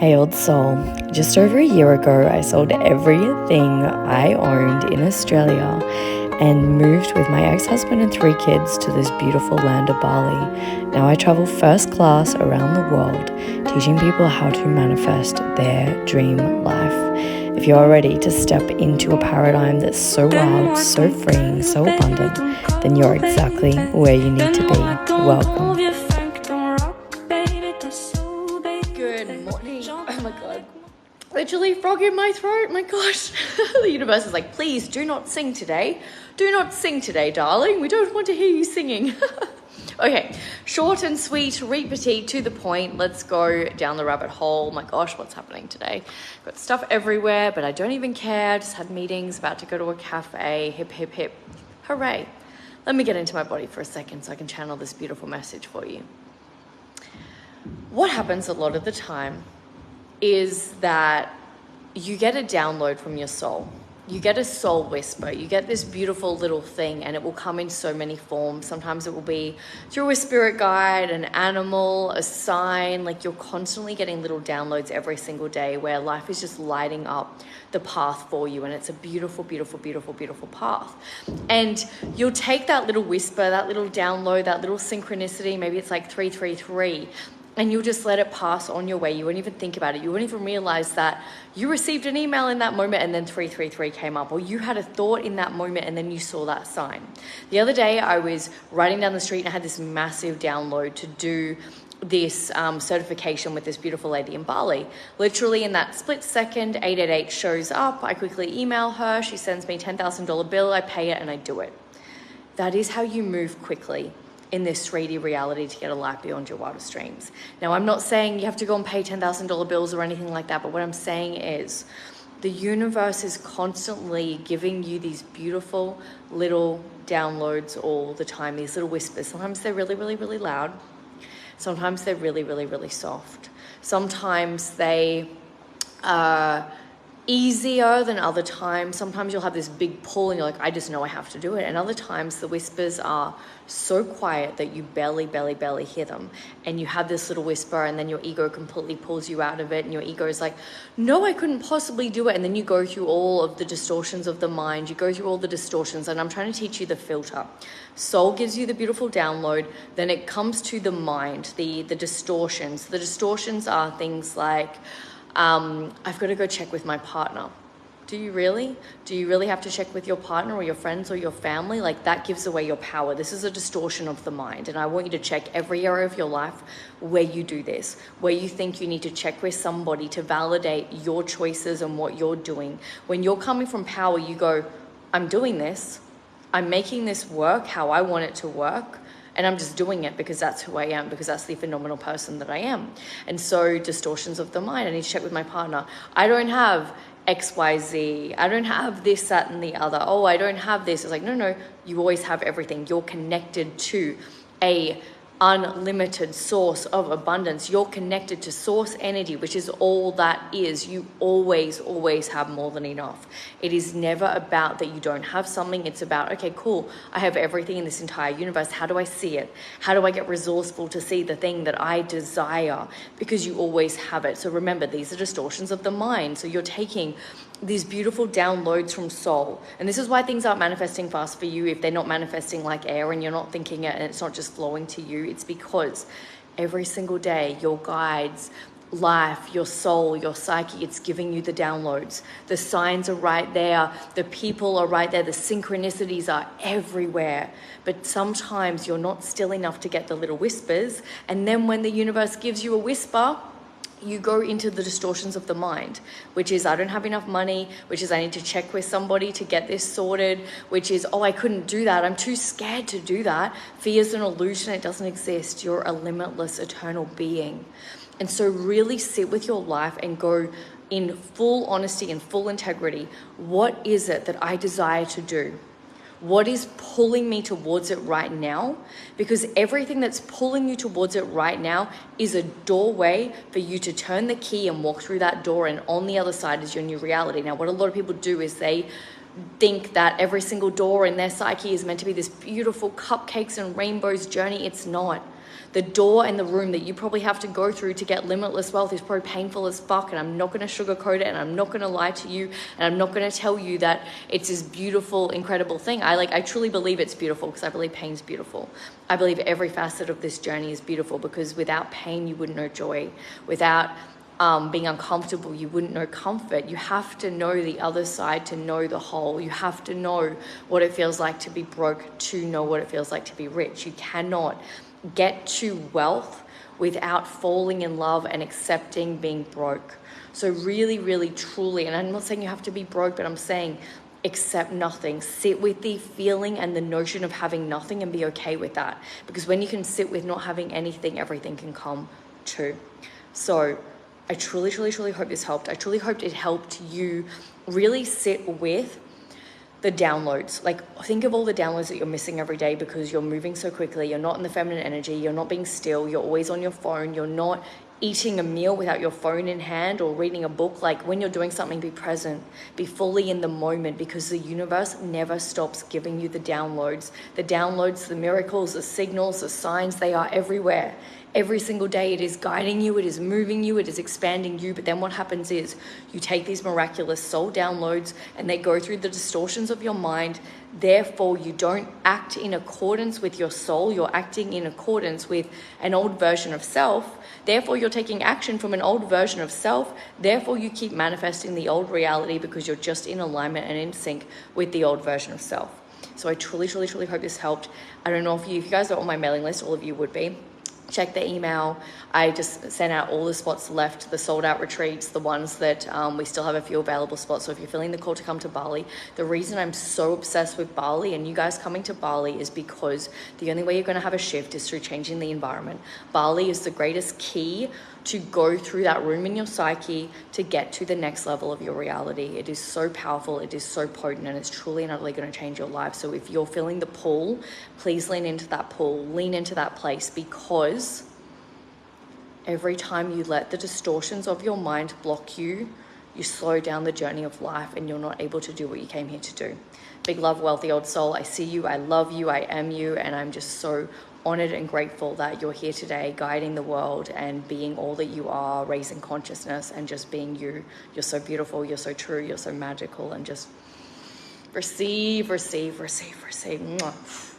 Hey old soul, just over a year ago I sold everything I owned in Australia and moved with my ex-husband and 3 kids to this beautiful land of Bali. Now I travel first class around the world, teaching people how to manifest their dream life. If you're ready to step into a paradigm that's so wild, so freeing, so abundant, then you're exactly where you need to be. Welcome. Good morning. Oh my god. Literally frog in my throat. My gosh. The universe is like, please do not sing today. Do not sing today, darling. We don't want to hear you singing. Okay, short and sweet, repetite, to the point. Let's go down the rabbit hole. My gosh, what's happening today? Got stuff everywhere, but I don't even care. Just had meetings, about to go to a cafe. Hip, hip, hip. Hooray. Let me get into my body for a second so I can channel this beautiful message for you. What happens a lot of the time is that you get a download from your soul. You get a soul whisper. You get this beautiful little thing, and it will come in so many forms. Sometimes it will be through a spirit guide, an animal, a sign. Like, you're constantly getting little downloads every single day where life is just lighting up the path for you, and it's a beautiful, beautiful, beautiful, beautiful path. And you'll take that little whisper, that little download, that little synchronicity, maybe it's like 333, and you'll just let it pass on your way. You won't even think about it. You won't even realize that you received an email in that moment and then 333 came up, or you had a thought in that moment and then you saw that sign. The other day I was riding down the street and I had this massive download to do this certification with this beautiful lady in Bali. Literally in that split second, 888 shows up. I quickly email her. She sends me $10,000 bill. I pay it and I do it. That is how you move quickly in this 3D reality to get a life beyond your wildest dreams. Now, I'm not saying you have to go and pay $10,000 bills or anything like that, but what I'm saying is the universe is constantly giving you these beautiful little downloads all the time, these little whispers. Sometimes they're really, really, really loud. Sometimes they're really, really, really soft. Sometimes they are easier than other times. Sometimes you'll have this big pull and you're like, I just know I have to do it. And other times the whispers are so quiet that you barely hear them. And you have this little whisper and then your ego completely pulls you out of it. And your ego is like, no, I couldn't possibly do it. And then you go through all of the distortions of the mind. You go through all the distortions. And I'm trying to teach you the filter. Soul gives you the beautiful download. Then it comes to the mind, the distortions. The distortions are things like, I've got to go check with my partner. Do you really? Do you really have to check with your partner or your friends or your family? Like, that gives away your power. This is a distortion of the mind. And I want you to check every area of your life where you do this, where you think you need to check with somebody to validate your choices and what you're doing. When you're coming from power, you go, I'm doing this. I'm making this work how I want it to work. And I'm just doing it because that's who I am, because that's the phenomenal person that I am. And so distortions of the mind. I need to check with my partner. I don't have XYZ. I don't have this, that, and the other. Oh, I don't have this. It's like, no, you always have everything. You're connected to a unlimited source of abundance. You're connected to source energy, which is all that is. You always have more than enough. It is never about that you don't have something. It's about, okay, cool, I have everything in this entire universe. How do I see it? How do I get resourceful to see the thing that I desire? Because you always have it. So remember, these are distortions of the mind. So you're taking these beautiful downloads from soul. And this is why things aren't manifesting fast for you if they're not manifesting like air and you're not thinking it and it's not just flowing to you. It's because every single day, your guides, life, your soul, your psyche, it's giving you the downloads. The signs are right there. The people are right there. The synchronicities are everywhere. But sometimes you're not still enough to get the little whispers. And then when the universe gives you a whisper, you go into the distortions of the mind, which is, I don't have enough money, which is, I need to check with somebody to get this sorted, which is, oh, I couldn't do that. I'm too scared to do that. Fear is an illusion. It doesn't exist. You're a limitless, eternal being. And so really sit with your life and go in full honesty and full integrity. What is it that I desire to do? What is pulling me towards it right now? Because everything that's pulling you towards it right now is a doorway for you to turn the key and walk through that door, and on the other side is your new reality. Now, what a lot of people do is they think that every single door in their psyche is meant to be this beautiful cupcakes and rainbows journey. It's not. The door and the room that you probably have to go through to get limitless wealth is probably painful as fuck, and I'm not going to sugarcoat it, and I'm not going to lie to you, and I'm not going to tell you that it's this beautiful, incredible thing. I truly believe it's beautiful, because I believe pain's beautiful. I believe every facet of this journey is beautiful, because without pain you wouldn't know joy. Without being uncomfortable, you wouldn't know comfort. You have to know the other side to know the whole. You have to know what it feels like to be broke to know what it feels like to be rich. You cannot get to wealth without falling in love and accepting being broke. So really, really, truly, and I'm not saying you have to be broke, but I'm saying accept nothing. Sit with the feeling and the notion of having nothing and be okay with that. Because when you can sit with not having anything, everything can come true. So I truly, truly, truly hope this helped. I truly hoped it helped you really sit with the downloads. Like, think of all the downloads that you're missing every day because you're moving so quickly. You're not in the feminine energy. You're not being still. You're always on your phone. You're not eating a meal without your phone in hand or reading a book. Like, when you're doing something, be present, be fully in the moment, because the universe never stops giving you the downloads, the miracles, the signals, the signs. They are everywhere. Every single day it is guiding you, it is moving you, it is expanding you. But then what happens is you take these miraculous soul downloads and they go through the distortions of your mind. Therefore, you don't act in accordance with your soul. You're acting in accordance with an old version of self. Therefore, you're taking action from an old version of self. Therefore, you keep manifesting the old reality because you're just in alignment and in sync with the old version of self. So I truly, truly, truly hope this helped. I don't know if you guys are on my mailing list, all of you would be. Check the email. I just sent out all the spots left, the sold out retreats, the ones that we still have a few available spots. So if you're feeling the call to come to Bali, the reason I'm so obsessed with Bali and you guys coming to Bali is because the only way you're going to have a shift is through changing the environment. Bali is the greatest key to go through that room in your psyche to get to the next level of your reality. It is so powerful, it is so potent, and it's truly and utterly going to change your life. So if you're feeling the pull, please lean into that pull, lean into that place, because every time you let the distortions of your mind block you, you slow down the journey of life and you're not able to do what you came here to do. Big love, wealthy old soul. I see you, I love you, I am you, and I'm just so honored and grateful that you're here today, guiding the world and being all that you are, raising consciousness and just being you. You're so beautiful, you're so true, you're so magical, and just receive, receive, receive, receive. Mwah.